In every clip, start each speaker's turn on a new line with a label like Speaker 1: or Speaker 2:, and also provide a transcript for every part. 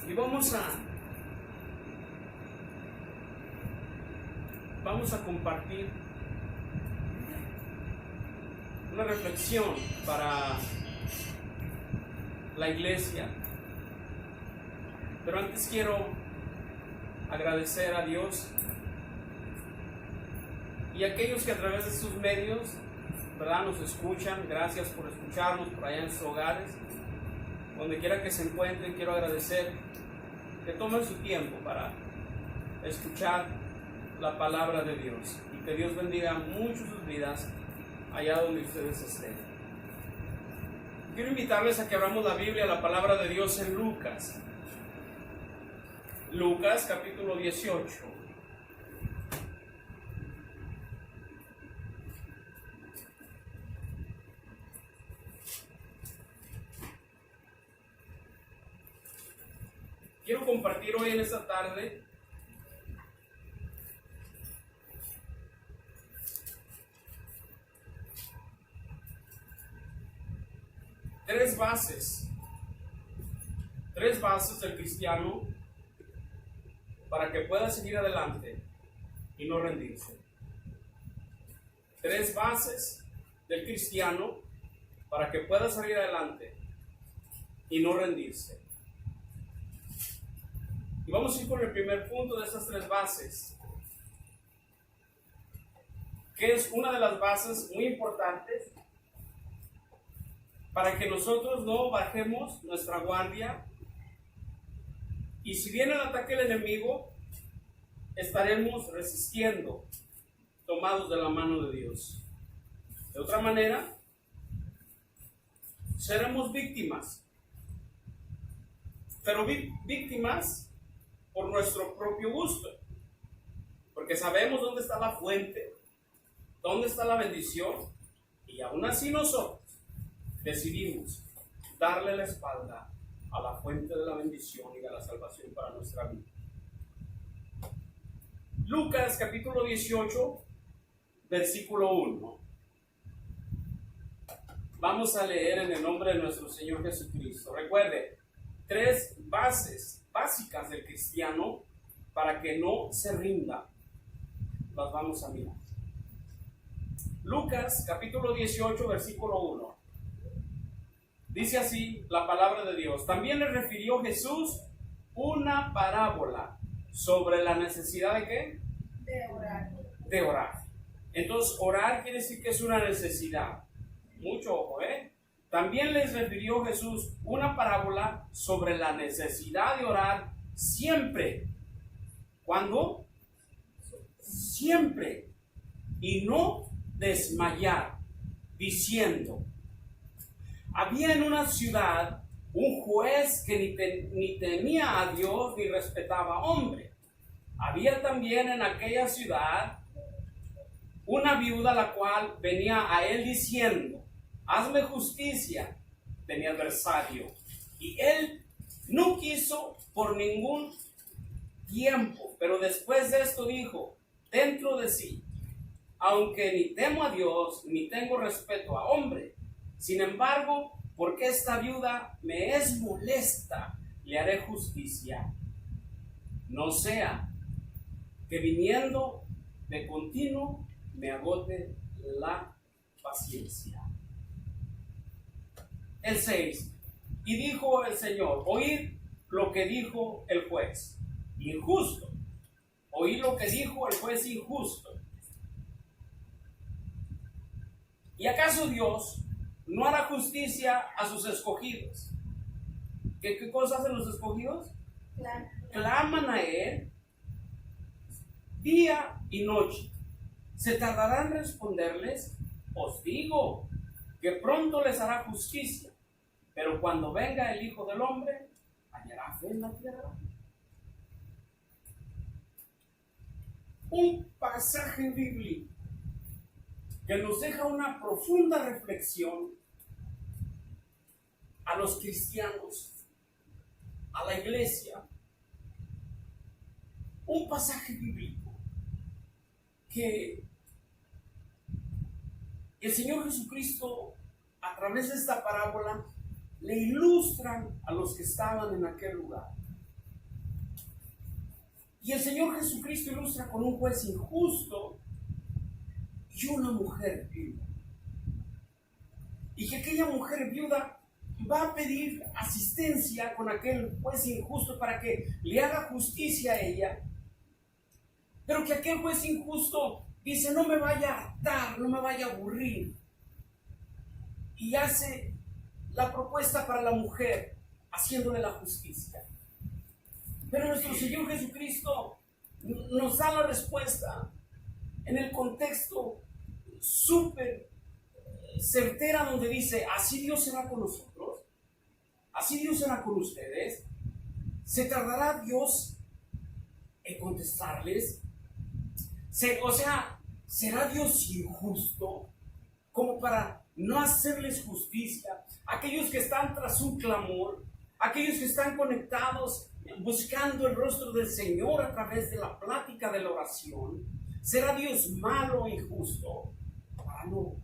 Speaker 1: Y vamos a compartir una reflexión para la iglesia. Pero antes quiero agradecer a Dios y a aquellos que a través de sus medios, ¿verdad?, nos escuchan. Gracias por escucharnos por allá en sus hogares. Donde quiera que se encuentren, quiero agradecer que tomen su tiempo para escuchar la palabra de Dios, y que Dios bendiga mucho sus vidas allá donde ustedes estén. Quiero invitarles a que abramos la Biblia, la palabra de Dios, en Lucas capítulo 18. Quiero compartir hoy en esta tarde tres bases del cristiano para que pueda seguir adelante y no rendirse. Tres bases del cristiano para que pueda salir adelante y no rendirse. Y vamos a ir con el primer punto de estas tres bases, que es una de las bases muy importantes para que nosotros no bajemos nuestra guardia, y si viene el ataque del enemigo, estaremos resistiendo, tomados de la mano de Dios. De otra manera, seremos víctimas, pero víctimas por nuestro propio gusto, porque sabemos dónde está la fuente, dónde está la bendición, y aún así nosotros decidimos darle la espalda a la fuente de la bendición y de la salvación para nuestra vida. Lucas capítulo 18, versículo 1. Vamos a leer en el nombre de nuestro Señor Jesucristo. Recuerde, tres bases básicas del cristiano para que no se rinda. Las vamos a mirar. Lucas capítulo 18, versículo 1. Dice así la palabra de Dios. También le refirió Jesús una parábola sobre la necesidad ¿de qué? De orar. Entonces, orar quiere decir que es una necesidad. Mucho ojo, También les refirió Jesús una parábola sobre la necesidad de orar siempre. ¿Cuándo? Siempre. Y no desmayar, diciendo: había en una ciudad un juez que ni temía a Dios ni respetaba a hombre. Había también en aquella ciudad una viuda, la cual venía a él diciendo: hazme justicia de mi adversario. Y él no quiso por ningún tiempo, pero después de esto dijo dentro de sí: aunque ni temo a Dios ni tengo respeto a hombre, sin embargo, porque esta viuda me es molesta, le haré justicia. No sea que viniendo de continuo me agote la paciencia. El 6. Y dijo el Señor: oíd lo que dijo el juez injusto. Oíd lo que dijo el juez injusto. ¿Y acaso Dios no hará justicia a sus escogidos? ¿Qué cosa hacen los escogidos? Claman a Él día y noche. ¿Se tardará en responderles? Os digo que pronto les hará justicia. Pero cuando venga el Hijo del Hombre, ¿hallará fe en la tierra? Un pasaje bíblico que nos deja una profunda reflexión a los cristianos, a la iglesia. Un pasaje bíblico que el Señor Jesucristo, a través de esta parábola, le ilustran a los que estaban en aquel lugar. Y el Señor Jesucristo ilustra con un juez injusto y una mujer viuda. Y que aquella mujer viuda va a pedir asistencia con aquel juez injusto para que le haga justicia a ella. Pero que aquel juez injusto dice: no me vaya a hartar, no me vaya a aburrir. Y hace la propuesta para la mujer, haciéndole la justicia. Pero nuestro Señor Jesucristo nos da la respuesta en el contexto súper certera, donde dice: así Dios será con nosotros, así Dios será con ustedes. ¿Se tardará Dios en contestarles? ¿Será Dios injusto como para no hacerles justicia? Aquellos que están tras un clamor, aquellos que están conectados, buscando el rostro del Señor a través de la plática de la oración, ¿será Dios malo o injusto para no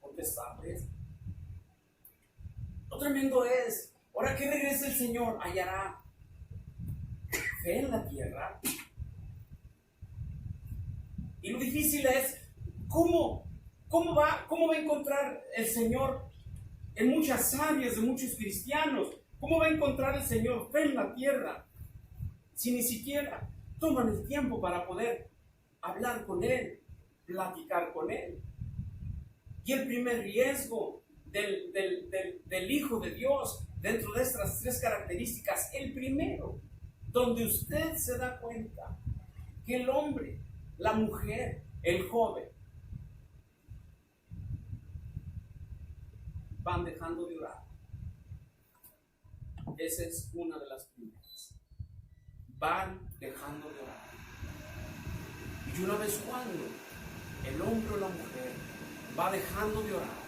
Speaker 1: contestarles? Lo tremendo es, ahora que regrese el Señor, hallará fe en la tierra. Y lo difícil es, ¿cómo va a encontrar el Señor en muchas áreas de muchos cristianos? ¿Cómo va a encontrar el Señor fe en la tierra si ni siquiera toman el tiempo para poder hablar con Él, platicar con Él? Y el primer riesgo del Hijo de Dios, dentro de estas tres características, el primero, donde usted se da cuenta que el hombre, la mujer, el joven, van dejando de orar. Esa es una de las primeras. Van dejando de orar. Y una vez cuando el hombre o la mujer va dejando de orar,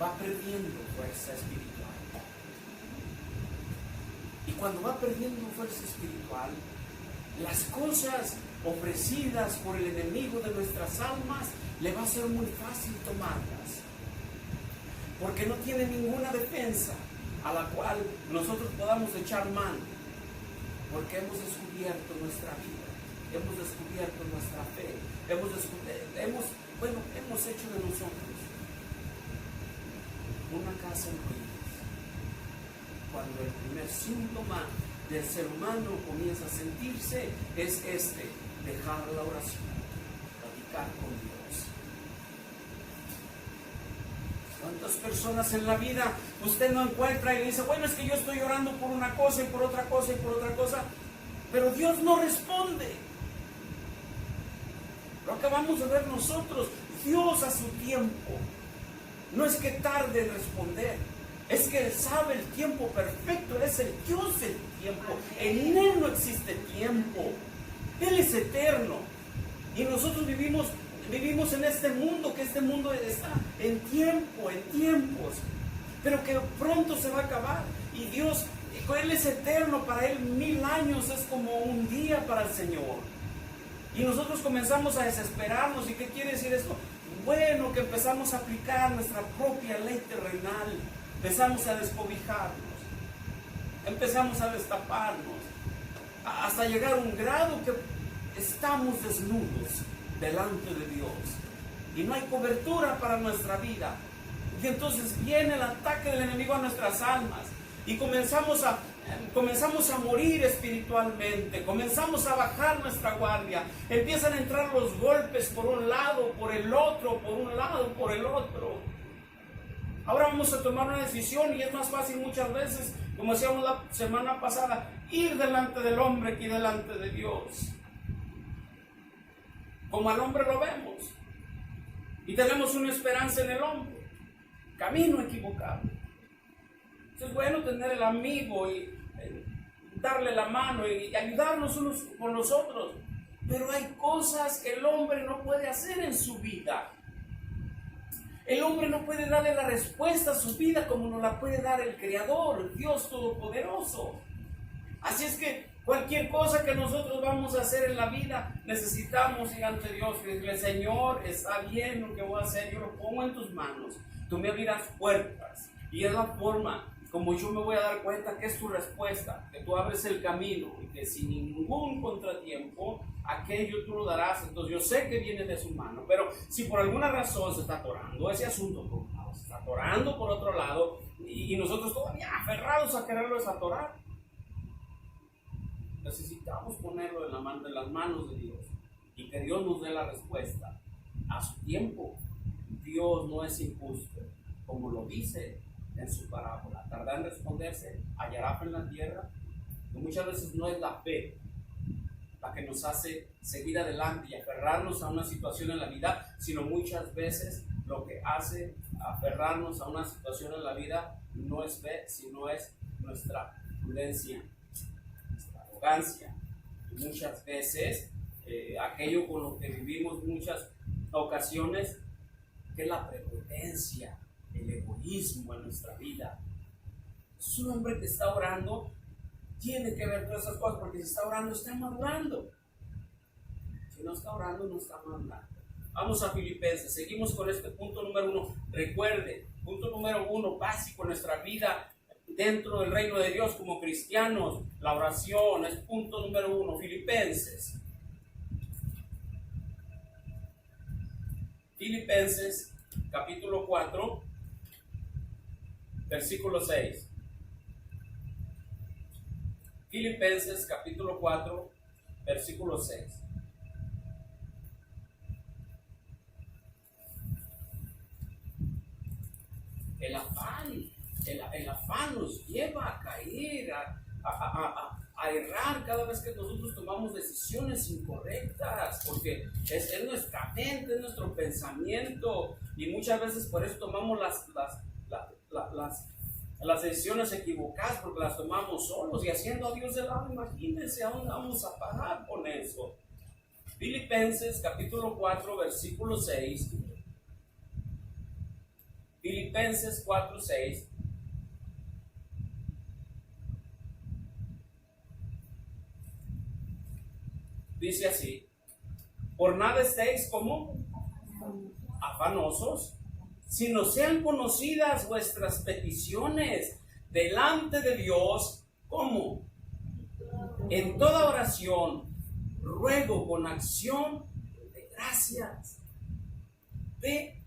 Speaker 1: va perdiendo fuerza espiritual. Y cuando va perdiendo fuerza espiritual, las cosas ofrecidas por el enemigo de nuestras almas le va a ser muy fácil tomarlas, porque no tiene ninguna defensa a la cual nosotros podamos echar mano, porque hemos descubierto nuestra vida, hemos descubierto nuestra fe, hemos hecho de nosotros una casa en ruinas. Cuando el primer síntoma del ser humano comienza a sentirse es dejar la oración, platicar con Dios. ¿Cuántas personas en la vida usted no encuentra y dice: bueno, es que yo estoy orando por una cosa y por otra cosa y por otra cosa, pero Dios no responde? Lo acabamos de ver nosotros. Dios a su tiempo, no es que tarde en responder, es que Él sabe el tiempo perfecto. Él es el Dios del tiempo. En Él no existe tiempo. Él es eterno. Y nosotros vivimos en este mundo, que este mundo está en tiempos, pero que pronto se va a acabar. Y Dios, Él es eterno. Para Él 1000 años es como un día para el Señor. Y nosotros comenzamos a desesperarnos. ¿Y qué quiere decir esto? Bueno, que empezamos a aplicar nuestra propia ley terrenal. Empezamos a descobijarnos, empezamos a destaparnos, hasta llegar a un grado que estamos desnudos delante de Dios y no hay cobertura para nuestra vida. Y entonces viene el ataque del enemigo a nuestras almas y comenzamos a morir espiritualmente, comenzamos a bajar nuestra guardia, empiezan a entrar los golpes por un lado, por el otro, por un lado, por el otro. Ahora vamos a tomar una decisión y es más fácil muchas veces, como decíamos la semana pasada, ir delante del hombre que delante de Dios. Como al hombre lo vemos y tenemos una esperanza en el hombre, camino equivocado. Es bueno tener el amigo y darle la mano y ayudarnos unos con los otros, pero hay cosas que el hombre no puede hacer en su vida. El hombre no puede darle la respuesta a su vida como nos la puede dar el Creador, Dios Todopoderoso. Así es que cualquier cosa que nosotros vamos a hacer en la vida, necesitamos ir ante Dios y decirle: Señor, está bien lo que voy a hacer, yo lo pongo en tus manos, tú me abrirás puertas. Y es la forma como yo me voy a dar cuenta que es tu respuesta, que tú abres el camino y que sin ningún contratiempo aquello tú lo darás. Entonces yo sé que viene de su mano, pero si por alguna razón se está atorando ese asunto por un lado, se está atorando por otro lado, y nosotros todavía aferrados a quererlo desatorar, necesitamos ponerlo en las manos de Dios y que Dios nos dé la respuesta a su tiempo. Dios no es injusto, como lo dice en su parábola. Tarda en responderse, hallará fe en la tierra. Y muchas veces no es la fe la que nos hace seguir adelante y aferrarnos a una situación en la vida, sino muchas veces lo que hace aferrarnos a una situación en la vida no es fe, sino es nuestra prudencia, nuestra arrogancia. Y muchas veces aquello con lo que vivimos muchas ocasiones, que es la prepotencia, el egoísmo en nuestra vida. Es un hombre que está orando, tiene que ver todas esas cosas, porque si está orando, está madurando. Si no está orando, no está madurando. Vamos a Filipenses, seguimos con este punto número 1. Recuerde, punto número 1, básico en nuestra vida dentro del reino de Dios como cristianos, la oración es punto número 1. Filipenses. Filipenses, capítulo 4, versículo 6. Filipenses, capítulo 4, versículo 6. El afán nos lleva a caer, a errar cada vez que nosotros tomamos decisiones incorrectas, porque es nuestra mente, es nuestro pensamiento, y muchas veces por eso tomamos las decisiones equivocadas, porque las tomamos solos y haciendo a Dios de lado. Imagínense a dónde vamos a parar con eso. Filipenses capítulo 4 versículo 6. Filipenses 4, 6. Dice así: por nada estéis como afanosos, sino sean conocidas vuestras peticiones delante de Dios, como en toda oración, ruego con acción de gracias. Ve,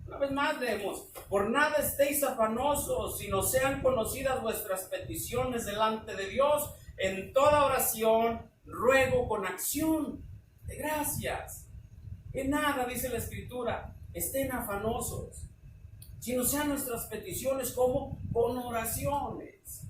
Speaker 1: una vez más leemos: por nada estéis afanosos, sino sean conocidas vuestras peticiones delante de Dios, en toda oración, ruego con acción de gracias. En nada, dice la Escritura, estén afanosos, sino sean nuestras peticiones como con oraciones.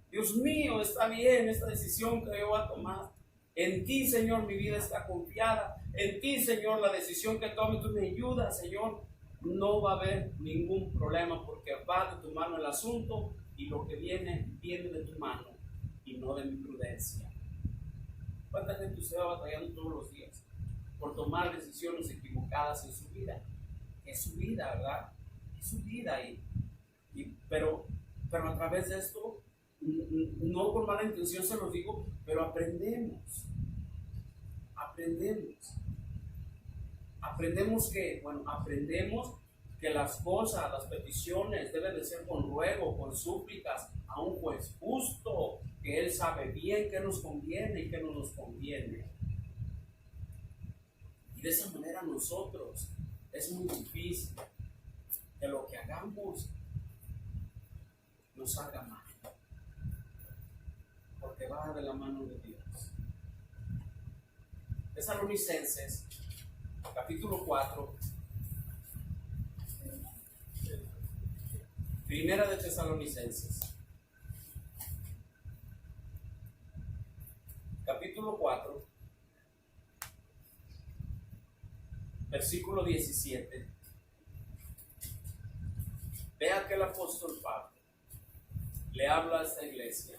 Speaker 1: Dios mío, está bien esta decisión que yo voy a tomar. En ti, Señor, mi vida está confiada. En ti, Señor, la decisión que tome, tú me ayudas, Señor. No va a haber ningún problema, porque va de tu mano el asunto, y lo que viene de tu mano y no de mi prudencia. ¿Cuánta gente usted va batallando todos los días por tomar decisiones equivocadas en su vida? Es su vida, ¿verdad? Es su vida, pero a través de esto, no con mala intención se los digo, pero aprendemos que las cosas, las peticiones deben de ser con ruego, con súplicas a un juez justo, que Él sabe bien qué nos conviene y qué no nos conviene. Y de esa manera nosotros, es muy difícil que lo que hagamos nos salga mal, porque va de la mano de Dios. Tesalonicenses, capítulo 4, primera de Tesalonicenses, capítulo 4, versículo 17. Vea que el apóstol Pablo le habla a esta iglesia.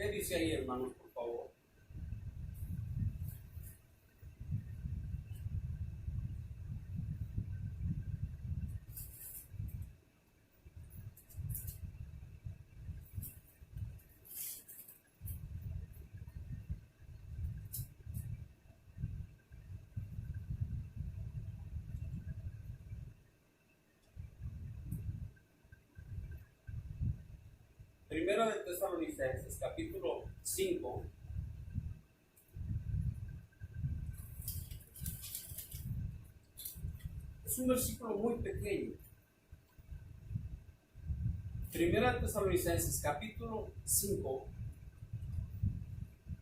Speaker 1: ¿Qué dice ahí, hermanos, por favor? Primero de Tesalonicenses, capítulo 5. Es un versículo muy pequeño. Primera de Tesalonicenses, capítulo 5,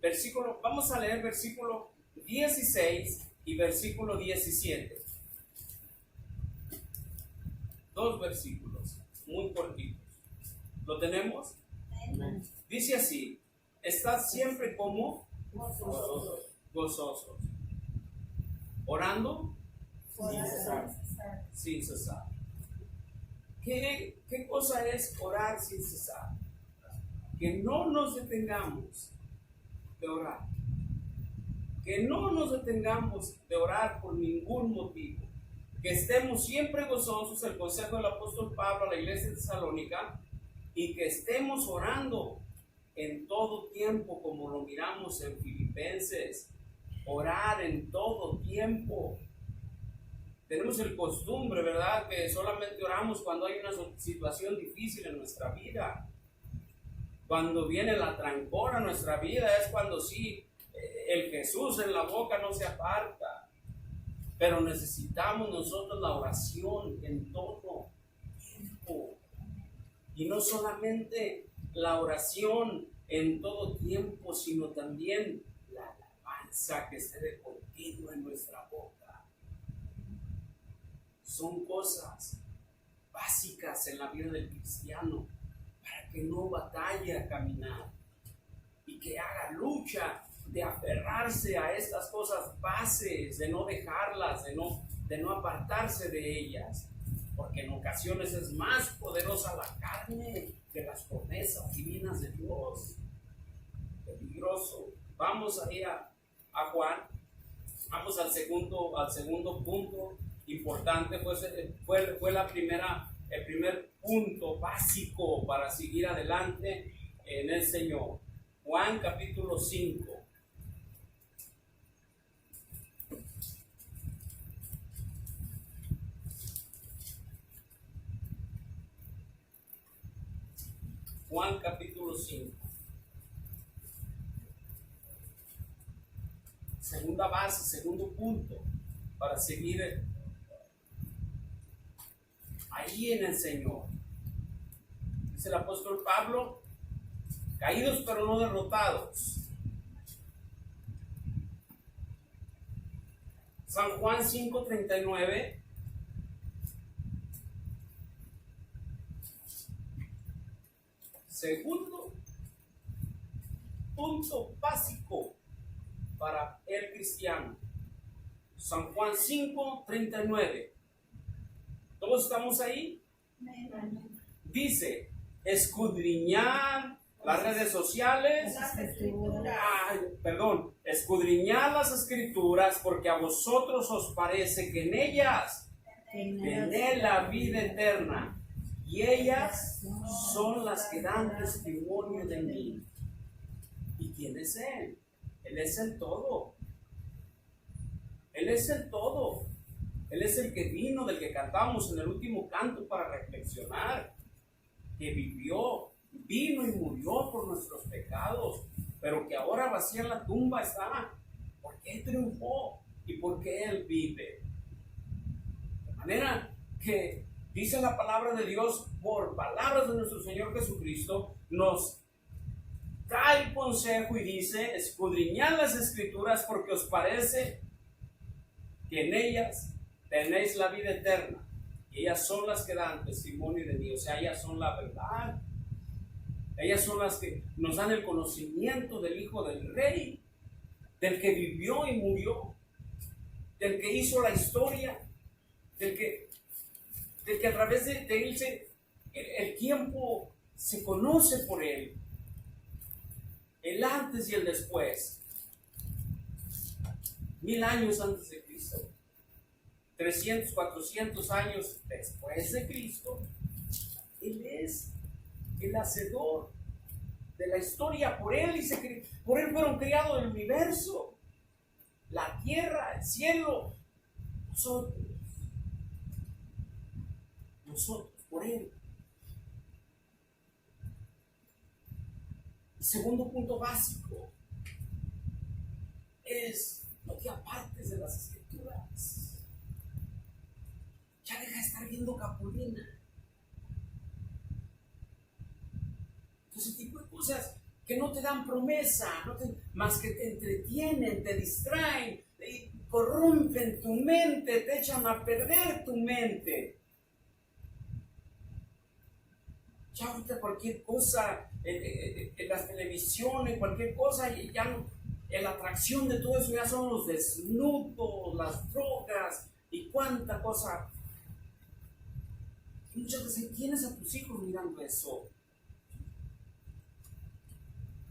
Speaker 1: versículo, vamos a leer versículo 16 y versículo 17. Dos versículos, muy cortitos. ¿Lo tenemos? Dice así: estad siempre como gozosos, orando sin cesar. ¿Qué cosa es orar sin cesar? Que no nos detengamos de orar. Que no nos detengamos de orar por ningún motivo. Que estemos siempre gozosos, el consejo del apóstol Pablo a la iglesia de Tesalónica, y que estemos orando en todo tiempo, como lo miramos en Filipenses. Orar en todo tiempo. Tenemos el costumbre, ¿verdad?, que solamente oramos cuando hay una situación difícil en nuestra vida. Cuando viene la trancora a nuestra vida es cuando sí, el Jesús en la boca no se aparta. Pero necesitamos nosotros la oración en todo tiempo. Y no solamente la oración en todo tiempo, sino también la alabanza que esté de continuo en nuestra boca. Son cosas básicas en la vida del cristiano para que no batalle a caminar y que haga lucha de aferrarse a estas cosas bases, de no dejarlas, de no apartarse de ellas, porque en ocasiones es más poderosa la carne que las promesas divinas de Dios. Peligroso. Vamos a ir a Juan. Vamos al segundo punto importante. Fue el primer punto básico para seguir adelante en el Señor. Juan capítulo 5. Juan capítulo 5. Segunda base, segundo punto para seguir ahí en el Señor. Dice el apóstol Pablo: caídos pero no derrotados. San Juan 5:39. Segundo punto básico para el cristiano. San Juan 5:39. ¿Todos estamos ahí? Dice: escudriñad las redes sociales. Escudriñad las escrituras, porque a vosotros os parece que en ellas tenéis la vida eterna, y ellas son las que dan testimonio de mí. ¿Y quién es Él? Él es el todo. Él es el todo. Él es el que vino, del que cantamos en el último canto para reflexionar, que vivió, vino y murió por nuestros pecados, pero que ahora vacía en la tumba está, porque Él triunfó y porque Él vive. De manera que dice la palabra de Dios, por palabras de nuestro Señor Jesucristo, nos da el consejo y dice: escudriñad las escrituras, porque os parece que en ellas tenéis la vida eterna, y ellas son las que dan testimonio de mí. O sea, ellas son la verdad. Ellas son las que nos dan el conocimiento del Hijo del Rey, del que vivió y murió, del que hizo la historia, del que a través de él el tiempo se conoce por él. el antes y el después. 1000 años antes de Cristo, 300, 400 años después de Cristo, Él es el hacedor de la historia. Por Él fueron creados el universo, la tierra, el cielo. Nosotros, por Él. El segundo punto básico es: no te apartes de las Escrituras. Ya deja de estar viendo Capulina. Ese tipo de cosas que no te dan promesa, más que te entretienen, te distraen, corrompen tu mente, te echan a perder tu mente. Ya ahorita cualquier cosa, en la televisión, en cualquier cosa, ya no, la atracción de todo eso ya son los desnudos, las drogas y cuánta cosa. Y muchas veces tienes a tus hijos mirando eso.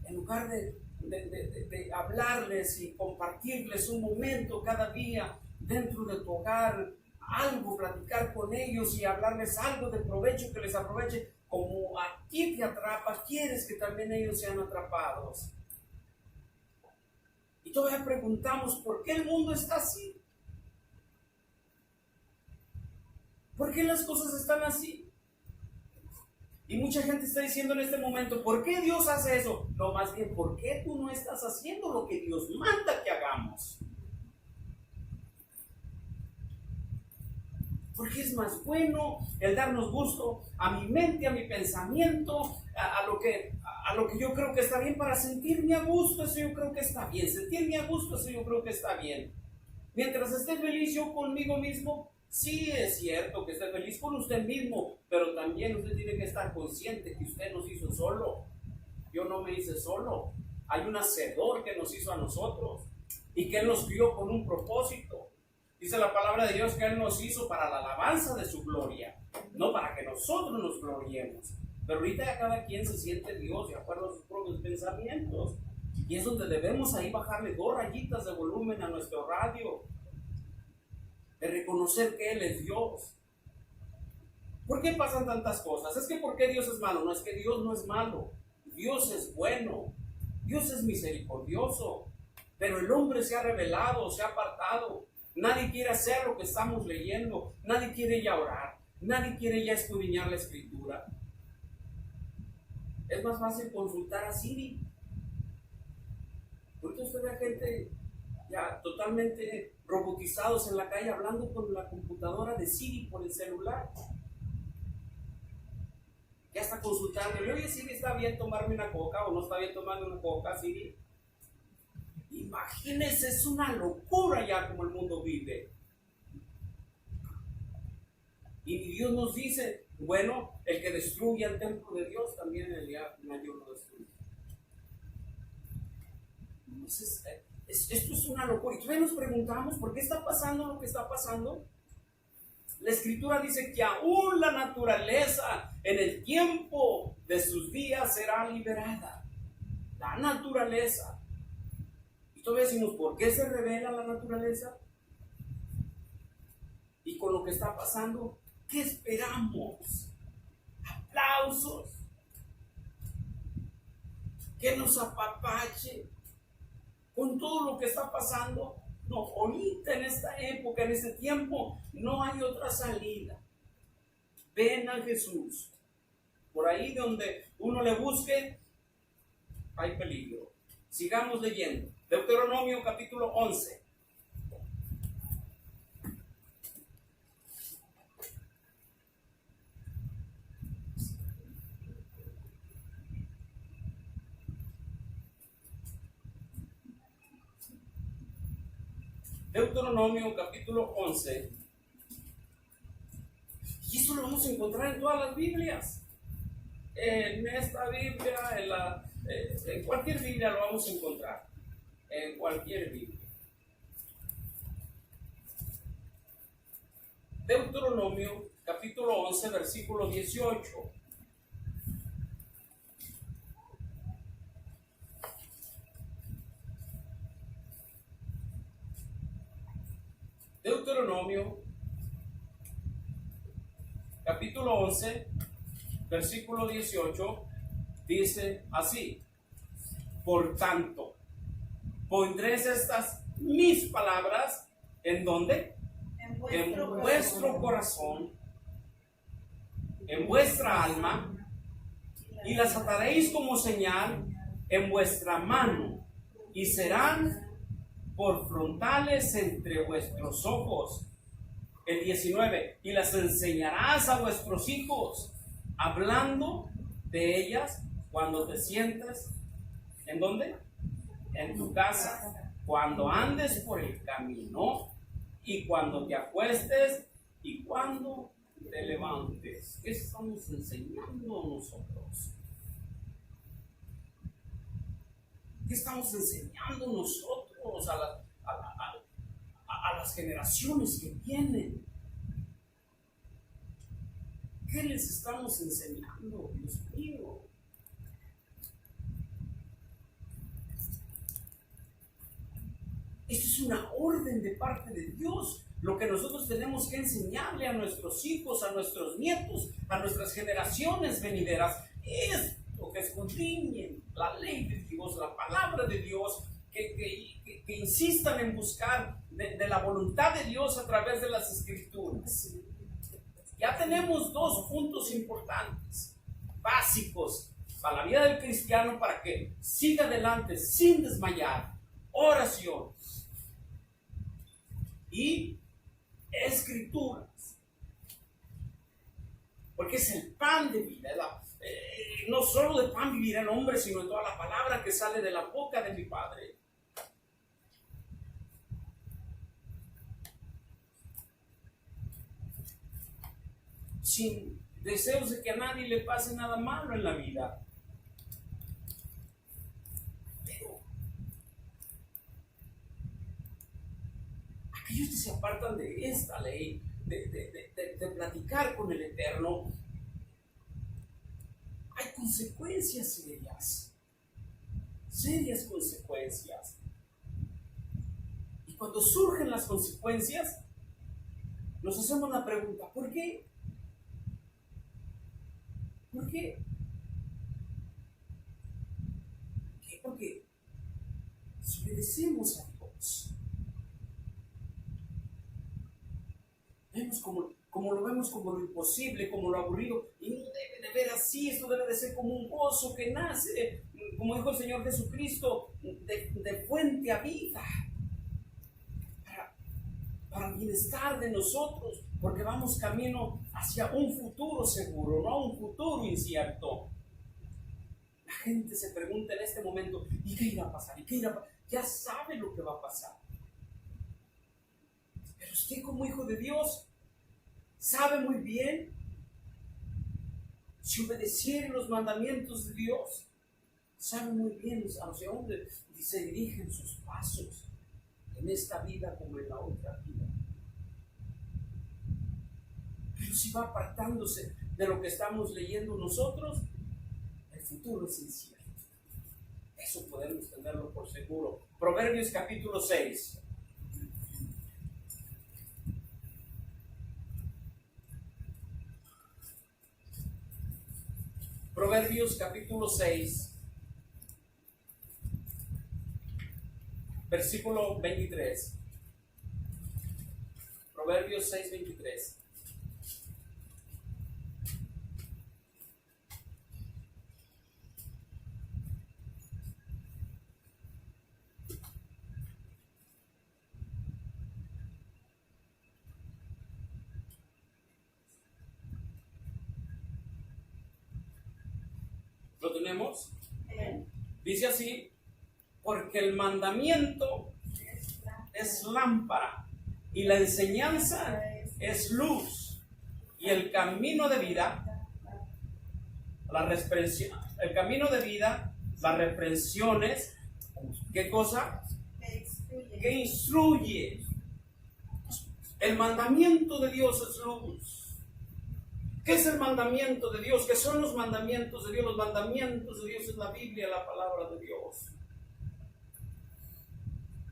Speaker 1: En lugar de hablarles y compartirles un momento cada día dentro de tu hogar, algo, platicar con ellos y hablarles algo de provecho que les aproveche, como a ti te atrapa, quieres que también ellos sean atrapados. Y todavía preguntamos, ¿por qué el mundo está así? ¿Por qué las cosas están así? Y mucha gente está diciendo en este momento, ¿por qué Dios hace eso? No, más bien, ¿por qué tú no estás haciendo lo que Dios manda que hagamos? Porque es más bueno el darnos gusto a mi mente, a mi pensamiento, a lo que yo creo que está bien, para sentirme a gusto. Eso yo creo que está bien. Sentirme a gusto, eso yo creo que está bien. Mientras esté feliz yo conmigo mismo, sí es cierto que esté feliz con usted mismo, pero también usted tiene que estar consciente que usted nos hizo solo. Yo no me hice solo. Hay un hacedor que nos hizo a nosotros y que Él nos crió con un propósito. Dice la palabra de Dios que Él nos hizo para la alabanza de su gloria, no para que nosotros nos gloriemos. Pero ahorita ya cada quien se siente Dios de acuerdo a sus propios pensamientos. Y es donde debemos ahí bajarle 2 rayitas de volumen a nuestro radio, de reconocer que Él es Dios. ¿Por qué pasan tantas cosas? Es que ¿por qué Dios es malo? No, es que Dios no es malo. Dios es bueno. Dios es misericordioso. Pero el hombre se ha rebelado, se ha apartado. Nadie quiere hacer lo que estamos leyendo. Nadie quiere ya orar. Nadie quiere ya escudriñar la Escritura. Es más fácil consultar a Siri. Porque usted ve a gente ya totalmente robotizados en la calle hablando con la computadora de Siri por el celular. Ya está consultando. Oye, Siri, ¿está bien tomarme una coca o no está bien tomarme una coca, Siri? Imagínense, es una locura ya como el mundo vive. Y Dios nos dice, bueno, el que destruye el templo de Dios también el día mayor lo destruye. Entonces, esto es una locura. Y todavía nos preguntamos, ¿por qué está pasando lo que está pasando? La Escritura dice que aún la naturaleza en el tiempo de sus días será liberada. La naturaleza. Y todavía decimos, ¿por qué se revela la naturaleza? Y con lo que está pasando, ¿qué esperamos? Aplausos. Que nos apapache con todo lo que está pasando. No, ahorita en esta época, en este tiempo, no hay otra salida. Ven a Jesús. Por ahí donde uno le busque, hay peligro. Sigamos leyendo. Deuteronomio capítulo 11. Deuteronomio capítulo 11. Y eso lo vamos a encontrar en todas las Biblias. En esta Biblia, en cualquier Biblia lo vamos a encontrar. En cualquier Biblia. Deuteronomio capítulo 11, versículo 18. capítulo 11, versículo 18, dice así: por tanto, pondré estas mis palabras, ¿en dónde? En vuestro corazón, en vuestra alma, y las ataréis como señal en vuestra mano, y serán por frontales entre vuestros ojos. El 19, y las enseñarás a vuestros hijos, hablando de ellas cuando te sientes, ¿en dónde? En tu casa, cuando andes por el camino, y cuando te acuestes, y cuando te levantes. ¿Qué estamos enseñando nosotros? ¿Qué estamos enseñando nosotros a las generaciones que vienen? ¿Qué les estamos enseñando, Dios mío? Esto es una orden de parte de Dios. Lo que nosotros tenemos que enseñarle a nuestros hijos, a nuestros nietos, a nuestras generaciones venideras, es lo que escudriñen la ley de Dios, la palabra de Dios, que insistan en buscar de la voluntad de Dios a través de las Escrituras. Ya tenemos dos puntos importantes, básicos para la vida del cristiano, para que siga adelante sin desmayar: oración y Escrituras, porque es el pan de vida. No solo de pan vivirá el hombre, sino de toda la palabra que sale de la boca de mi Padre. Sin deseos de que a nadie le pase nada malo en la vida. Pero aquellos que se apartan de esta ley, de platicar con el Eterno, hay consecuencias serias consecuencias. Y cuando surgen las consecuencias, nos hacemos la pregunta: ¿por qué? ¿Por qué? Porque desobedecemos a Dios. Vemos como lo vemos como lo imposible, como lo aburrido, y no debe de ver así. Esto debe de ser como un gozo que nace, como dijo el Señor Jesucristo, de fuente a vida, para el bienestar de nosotros, porque vamos camino hacia un futuro seguro, no un futuro incierto. La gente se pregunta en este momento: ¿y qué irá a pasar? ¿Y qué irá a pasar? Ya sabe lo que va a pasar. Pero usted, como hijo de Dios, sabe muy bien, si obedeciere los mandamientos de Dios, sabe muy bien hacia dónde se dirigen sus pasos, en esta vida como en la otra vida. Pero si va apartándose de lo que estamos leyendo nosotros, el futuro es incierto. Eso podemos tenerlo por seguro. Proverbios capítulo 6. Proverbios capítulo 6, versículo 23. Proverbios 6, 23. ¿Lo tenemos? Dice así: porque el mandamiento es lámpara y la enseñanza es luz, y el camino de vida, el camino de vida, las reprensiones, ¿qué cosa? Que instruye. El mandamiento de Dios es luz. ¿Qué es el mandamiento de Dios? ¿Qué son los mandamientos de Dios? Los mandamientos de Dios es la Biblia, la palabra de Dios.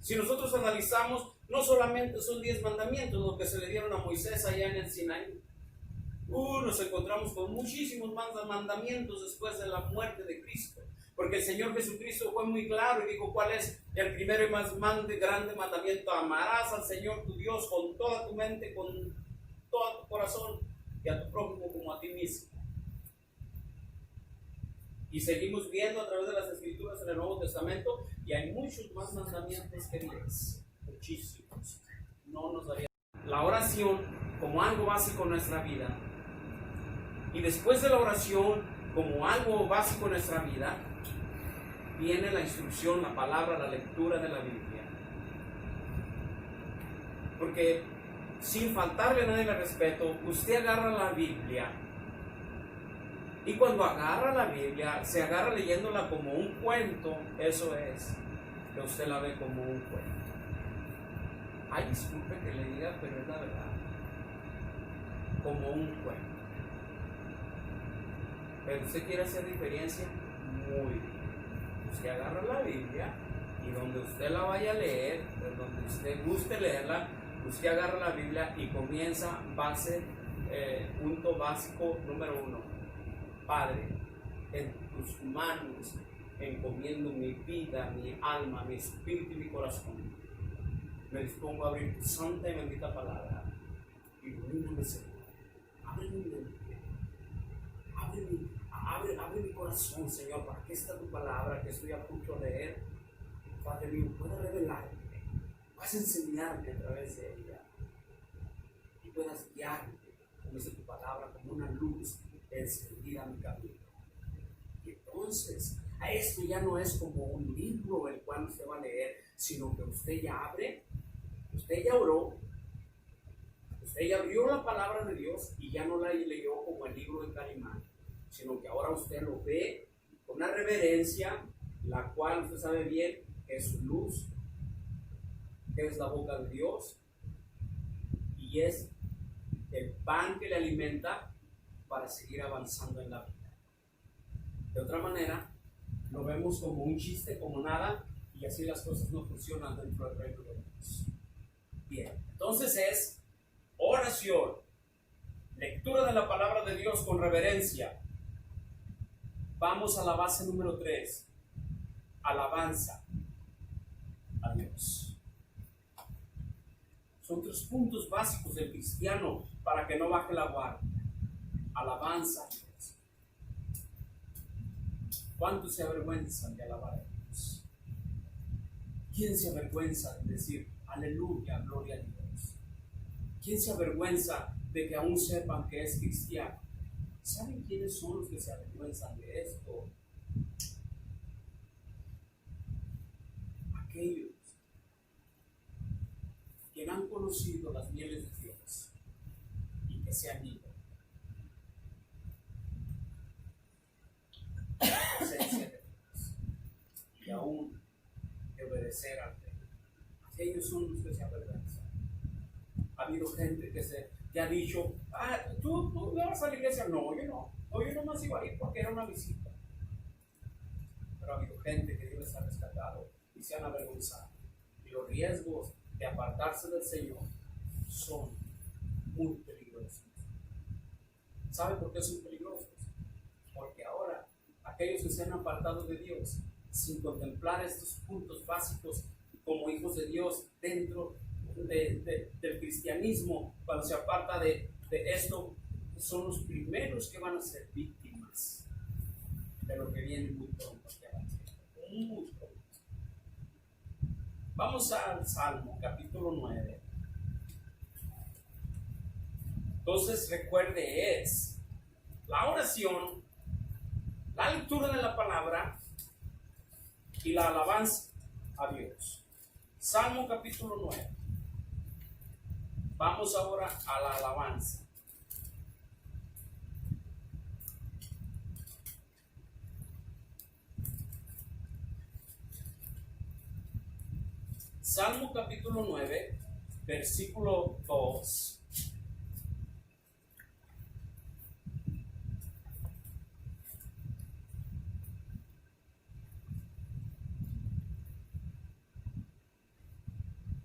Speaker 1: Si nosotros analizamos, no solamente son 10 mandamientos los que se le dieron a Moisés allá en el Sinaí. Nos encontramos con muchísimos más mandamientos después de la muerte de Cristo. Porque el Señor Jesucristo fue muy claro y dijo cuál es el primero y más grande mandamiento. Amarás al Señor tu Dios con toda tu mente, con todo tu corazón y a tu prójimo como a ti mismo. Y seguimos viendo a través de las Escrituras en el Nuevo Testamento y hay muchos más mandamientos que 10. Muchísimos. No nos daría. La oración como algo básico en nuestra vida. Y después de la oración como algo básico en nuestra vida, viene la instrucción, la palabra, la lectura de la Biblia. Porque sin faltarle a nadie el respeto, usted agarra la Biblia y cuando agarra la Biblia, se agarra leyéndola como un cuento. Eso es, que usted la ve como un cuento. Ay, disculpe que le diga, pero es la verdad. Como un cuento. Pero usted quiere hacer diferencia, muy bien. Usted agarra la Biblia y donde usted la vaya a leer, donde usted guste leerla, usted agarra la Biblia y comienza punto básico número 1. Padre, en tus manos encomiendo mi vida, mi alma, mi espíritu y mi corazón. Me dispongo a abrir tu santa y bendita palabra. Ilumíname, Señor. Abre mi mente. Abre mi corazón, Señor, para que esta tu palabra que estoy a punto de leer, Padre mío, pueda revelarme, puedas enseñarme a través de ella y puedas guiarme, como dice tu palabra, como una luz encendida a mi camino. Y entonces, a esto ya no es como un libro el cual usted va a leer, sino que usted ya abre, usted ya oró, usted ya abrió la palabra de Dios y ya no la leyó como el libro de Calimán, sino que ahora usted lo ve con una reverencia, la cual usted sabe bien que es su luz, que es la boca de Dios y es el pan que le alimenta para seguir avanzando en la vida. De otra manera, lo vemos como un chiste, como nada, y así las cosas no funcionan dentro del reino de Dios. Bien, entonces es oración, lectura de la palabra de Dios con reverencia. Vamos a la base número 3, alabanza a Dios. Son 3 puntos básicos del cristiano para que no baje la guardia. Alabanza a Dios. ¿Cuántos se avergüenzan de alabar a Dios? ¿Quién se avergüenza de decir aleluya, gloria a Dios? ¿Quién se avergüenza de que aún sepan que es cristiano? ¿Saben quiénes son los que se avergüenzan de esto? Aquellos que han conocido las mieles de Dios y que se han ido. Y aún de obedecer al Rey. Aquellos son los que se avergüenzan. Ha habido gente que ha dicho, ¿tú no vas a la iglesia? No, yo no. No, yo nomás iba a ir porque era una visita. Pero ha habido gente que Dios les ha rescatado y se han avergonzado. Y los riesgos de apartarse del Señor son muy peligrosos. ¿Sabe por qué son peligrosos? Porque ahora aquellos que se han apartado de Dios sin contemplar estos puntos básicos como hijos de Dios dentro del cristianismo, cuando se aparta de esto, son los primeros que van a ser víctimas de lo que viene muy pronto hacia la tierra. Muy pronto. Vamos al Salmo, capítulo 9. Entonces recuerde, es la oración, la lectura de la palabra y la alabanza a Dios. Salmo capítulo 9. Vamos ahora a la alabanza. Salmo capítulo 9, versículo 2.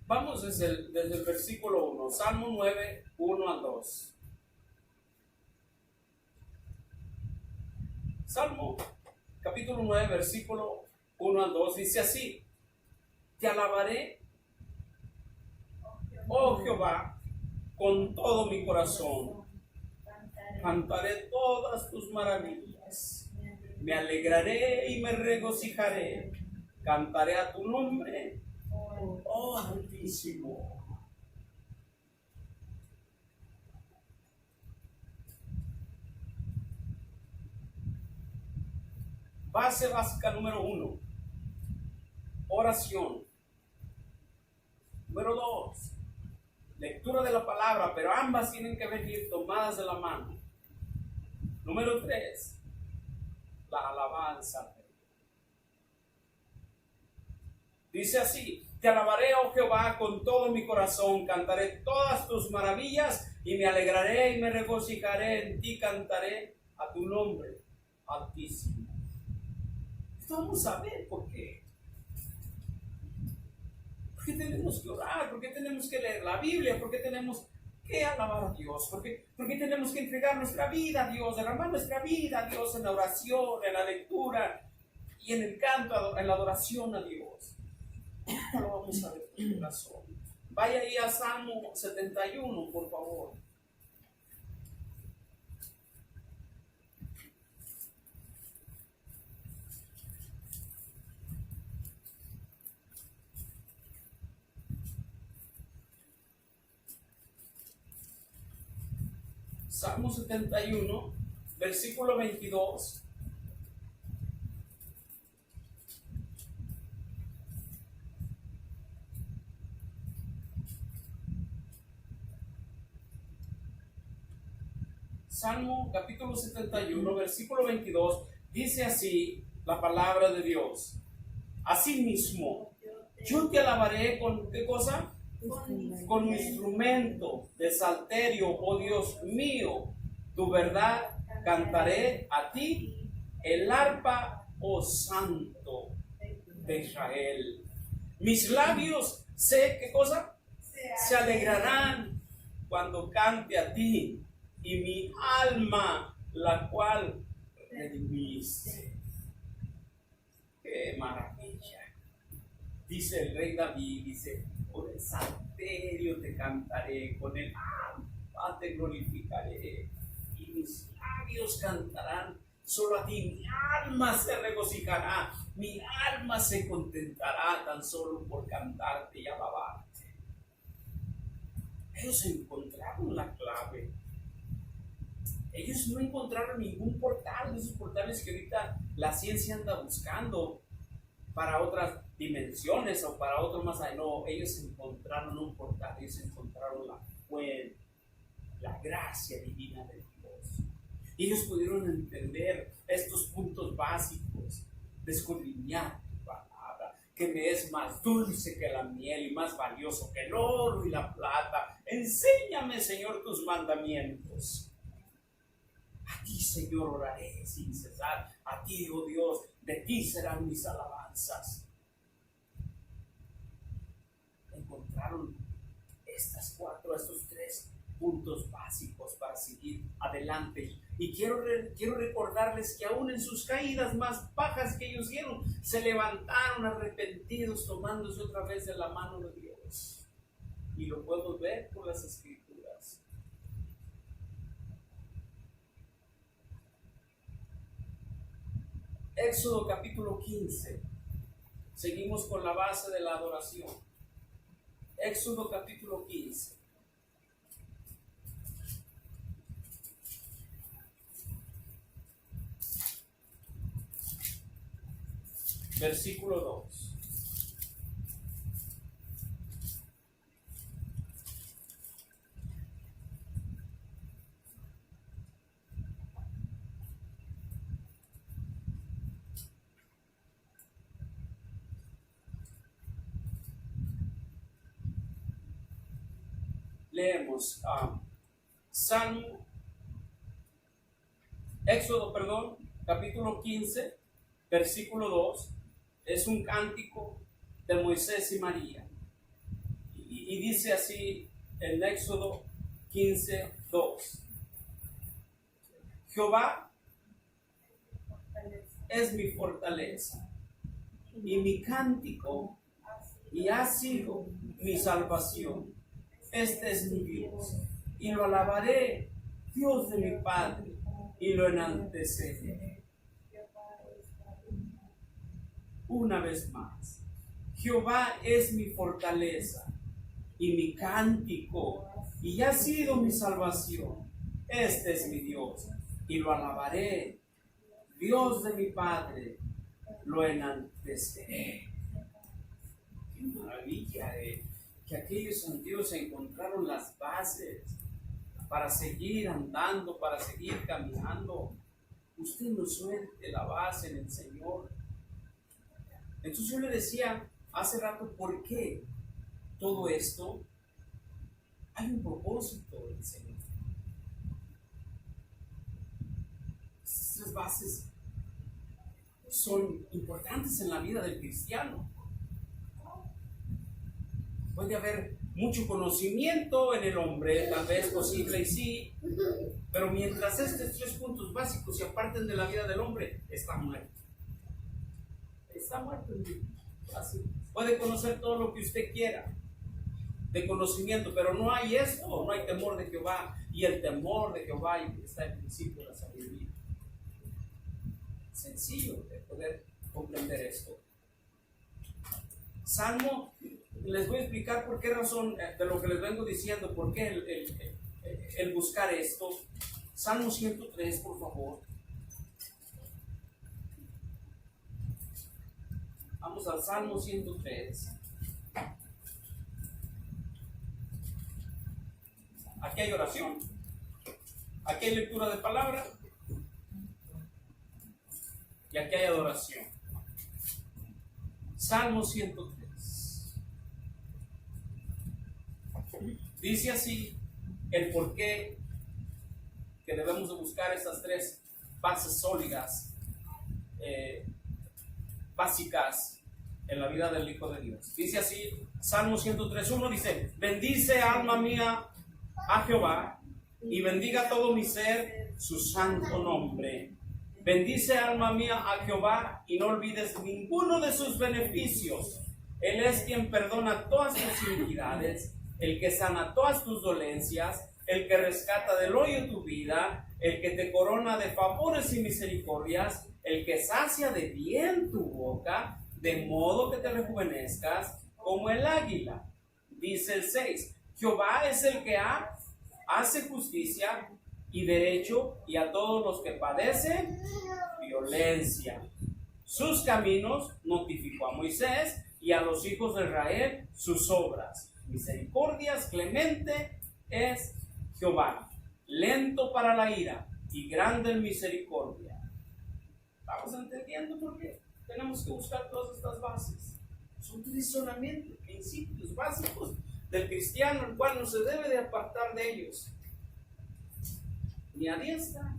Speaker 1: Vamos desde el versículo 1, Salmo 9, 1 al 2. Salmo capítulo 9, versículo 1 al 2 dice así: te alabaré, oh Jehová, con todo mi corazón. Cantaré todas tus maravillas. Me alegraré y me regocijaré. Cantaré a tu nombre, oh Altísimo. Base básica número 1, oración. Número 2, lectura de la palabra, pero ambas tienen que venir tomadas de la mano. Número 3, la alabanza. Dice así: te alabaré, oh Jehová, con todo mi corazón, cantaré todas tus maravillas y me alegraré y me regocijaré en ti, cantaré a tu nombre, Altísimo. Esto vamos a ver por qué. ¿Por qué tenemos que orar? ¿Por qué tenemos que leer la Biblia? ¿Por qué tenemos que alabar a Dios? ¿Por qué tenemos que entregar nuestra vida a Dios? Derramar nuestra vida a Dios en la oración, en la lectura y en el canto, en la adoración a Dios. Lo vamos a ver por qué razón. Vaya ahí a Salmo 71, por favor. Salmo 71, versículo 22. Salmo capítulo 71, versículo 22, dice así la palabra de Dios: asimismo, yo te alabaré con ¿qué cosa? Con mi instrumento de salterio, oh Dios mío, tu verdad cantaré a ti, el arpa, oh Santo de Israel. Mis labios, ¿qué cosa? Se alegrarán cuando cante a ti, y mi alma, la cual redimiste. ¡Qué maravilla! Dice el rey David, dice: con el salterio te cantaré, con el arpa te glorificaré, y mis labios cantarán solo a ti. Mi alma se regocijará, mi alma se contentará tan solo por cantarte y alabarte. Ellos encontraron la clave. Ellos no encontraron ningún portal de esos portales que ahorita la ciencia anda buscando para otras dimensiones o para otro más allá. No, ellos encontraron un portal, ellos encontraron la fuente, la gracia divina de Dios. Ellos pudieron entender estos puntos básicos de escudriñar tu palabra, que me es más dulce que la miel y más valioso que el oro y la plata. Enséñame, Señor, tus mandamientos. A ti, Señor, oraré sin cesar. A ti, oh Dios, de ti serán mis alabanzas. Encontraron estos 3 puntos básicos para seguir adelante. Y quiero recordarles que aún en sus caídas más bajas que ellos dieron, se levantaron arrepentidos, tomándose otra vez de la mano de Dios. Y lo podemos ver por las Escrituras. Éxodo capítulo 15. Seguimos con la base de la adoración. Éxodo capítulo 15. Versículo 2. Leemos Éxodo, capítulo 15, versículo 2. Es un cántico de Moisés y María. Y dice así en Éxodo 15, 2. Jehová es mi fortaleza y mi cántico, y ha sido mi salvación. Este es mi Dios, y lo alabaré, Dios de mi Padre, y lo enalteceré. Una vez más, Jehová es mi fortaleza y mi cántico, y ha sido mi salvación. Este es mi Dios, y lo alabaré, Dios de mi Padre, lo enalteceré. Qué maravilla que aquellos antiguos encontraron las bases para seguir andando, para seguir caminando. Usted no suelte la base en el Señor. Entonces yo le decía hace rato, ¿por qué todo esto? Hay un propósito del Señor. Estas bases son importantes en la vida del cristiano. Puede haber mucho conocimiento en el hombre, tal vez posible y sí, pero mientras estos 3 puntos básicos se aparten de la vida del hombre, está muerto. Está muerto. Así. Puede conocer todo lo que usted quiera de conocimiento, pero no hay esto, no hay temor de Jehová, y el temor de Jehová está el principio de la sabiduría. Sencillo de poder comprender esto. Salmo, les voy a explicar por qué razón de lo que les vengo diciendo, por qué el buscar esto. Salmo 103, por favor. Vamos al Salmo 103. Aquí hay oración, aquí hay lectura de palabra y aquí hay adoración. Salmo 103. Dice así el porqué que debemos de buscar estas 3 bases sólidas, básicas en la vida del Hijo de Dios. Dice así, Salmo 103:1 dice: bendice alma mía a Jehová, y bendiga todo mi ser su santo nombre. Bendice alma mía a Jehová, y no olvides ninguno de sus beneficios. Él es quien perdona todas tus iniquidades, el que sana todas tus dolencias, el que rescata del hoyo tu vida, el que te corona de favores y misericordias, el que sacia de bien tu boca, de modo que te rejuvenezcas como el águila. Dice el 6, Jehová es el que hace justicia y derecho, y a todos los que padecen violencia. Sus caminos notificó a Moisés, y a los hijos de Israel sus obras. Misericordias, clemente es Jehová, lento para la ira y grande en misericordia. ¿Estamos entendiendo por qué tenemos que buscar todas estas bases? Son razonamientos, principios básicos del cristiano, el cual no se debe de apartar de ellos, ni a diestra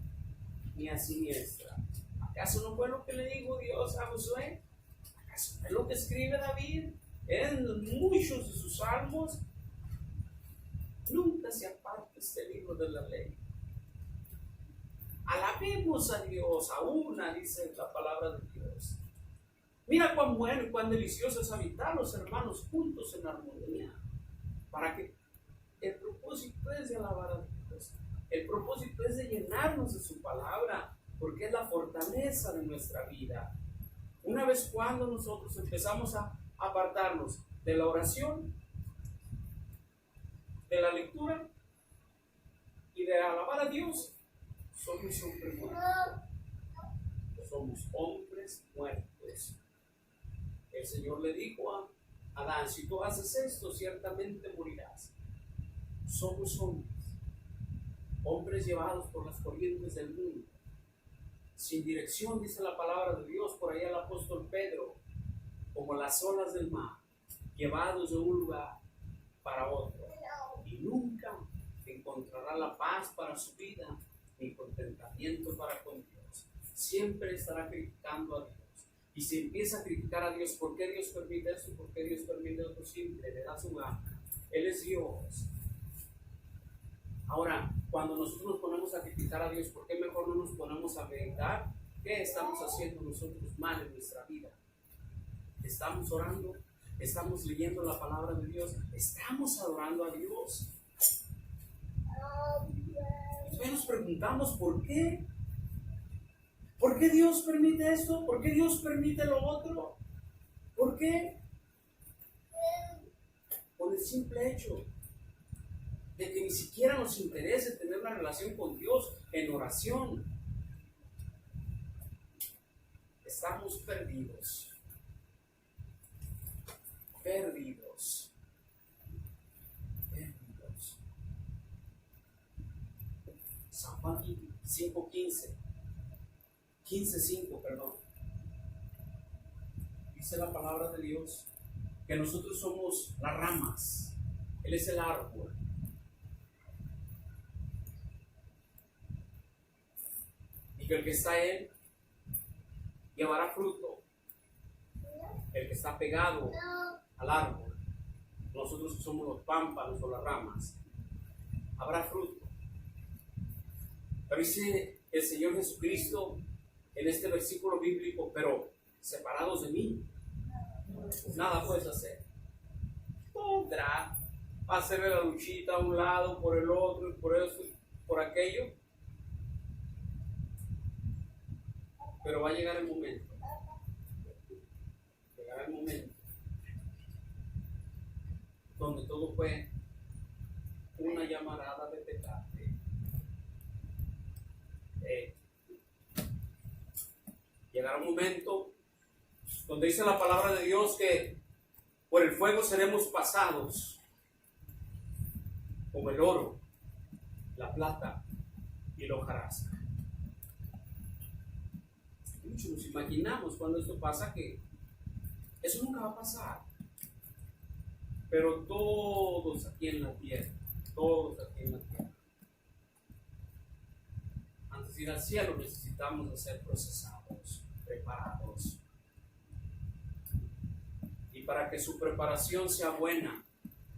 Speaker 1: ni a siniestra. ¿Acaso no fue lo que le dijo Dios a Josué? ¿Acaso no es lo que escribe David en muchos de sus salmos? Nunca se aparte este libro de la ley. Alabemos a Dios, a una, dice la palabra de Dios. Mira cuán bueno y cuán delicioso es habitar los hermanos juntos en armonía. Para que el propósito es de alabar a Dios. El propósito es de llenarnos de su palabra, porque es la fortaleza de nuestra vida. Una vez cuando nosotros empezamos a apartarnos de la oración, de la lectura y de alabar a Dios, somos hombres muertos. Somos hombres muertos. El Señor le dijo a Adán: si tú haces esto, ciertamente morirás. Somos hombres llevados por las corrientes del mundo, sin dirección, dice la palabra de Dios. Por ahí el apóstol Pedro, como las olas del mar, llevados de un lugar para otro, y nunca encontrará la paz para su vida, ni contentamiento para con Dios. Siempre estará criticando a Dios. Y si empieza a criticar a Dios, ¿por qué Dios permite esto? ¿Por qué Dios permite otro? Siempre le da su gana. Él es Dios. Ahora, cuando nosotros nos ponemos a criticar a Dios, ¿por qué mejor no nos ponemos a meditar ¿Qué estamos haciendo nosotros mal en nuestra vida? ¿Estamos orando? ¿Estamos leyendo la palabra de Dios? ¿Estamos adorando a Dios? Entonces nos preguntamos ¿por qué? ¿Por qué Dios permite esto? ¿Por qué Dios permite lo otro? ¿Por qué? Por el simple hecho de que ni siquiera nos interesa tener una relación con Dios en oración. Estamos perdidos. Perdidos. San Juan 5:15. 15:5, perdón. Dice la palabra de Dios que nosotros somos las ramas. Él es el árbol. Y que el que está en él llevará fruto. El que está pegado al árbol, nosotros somos los pámpanos o las ramas, habrá fruto. Pero dice el Señor Jesucristo en este versículo bíblico, pero separados de mí, pues nada puedes hacer. Podrá hacerle la luchita a un lado, por el otro, y por eso, y por aquello. Pero va a llegar el momento. Llegará el momento donde todo fue una llamarada de petate. Llegará un momento donde dice la palabra de Dios que por el fuego seremos pasados, como el oro, la plata y la hojarasca. Muchos nos imaginamos cuando esto pasa que eso nunca va a pasar. Pero todos aquí en la tierra, antes de ir al cielo necesitamos ser procesados, preparados. Y para que su preparación sea buena,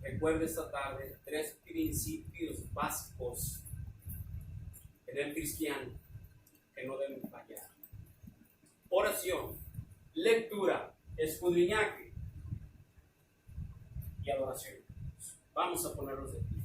Speaker 1: recuerde esta tarde 3 principios básicos en el cristiano que no deben fallar: oración, lectura, escudriñaje y adoración. Vamos a ponerlos de pie.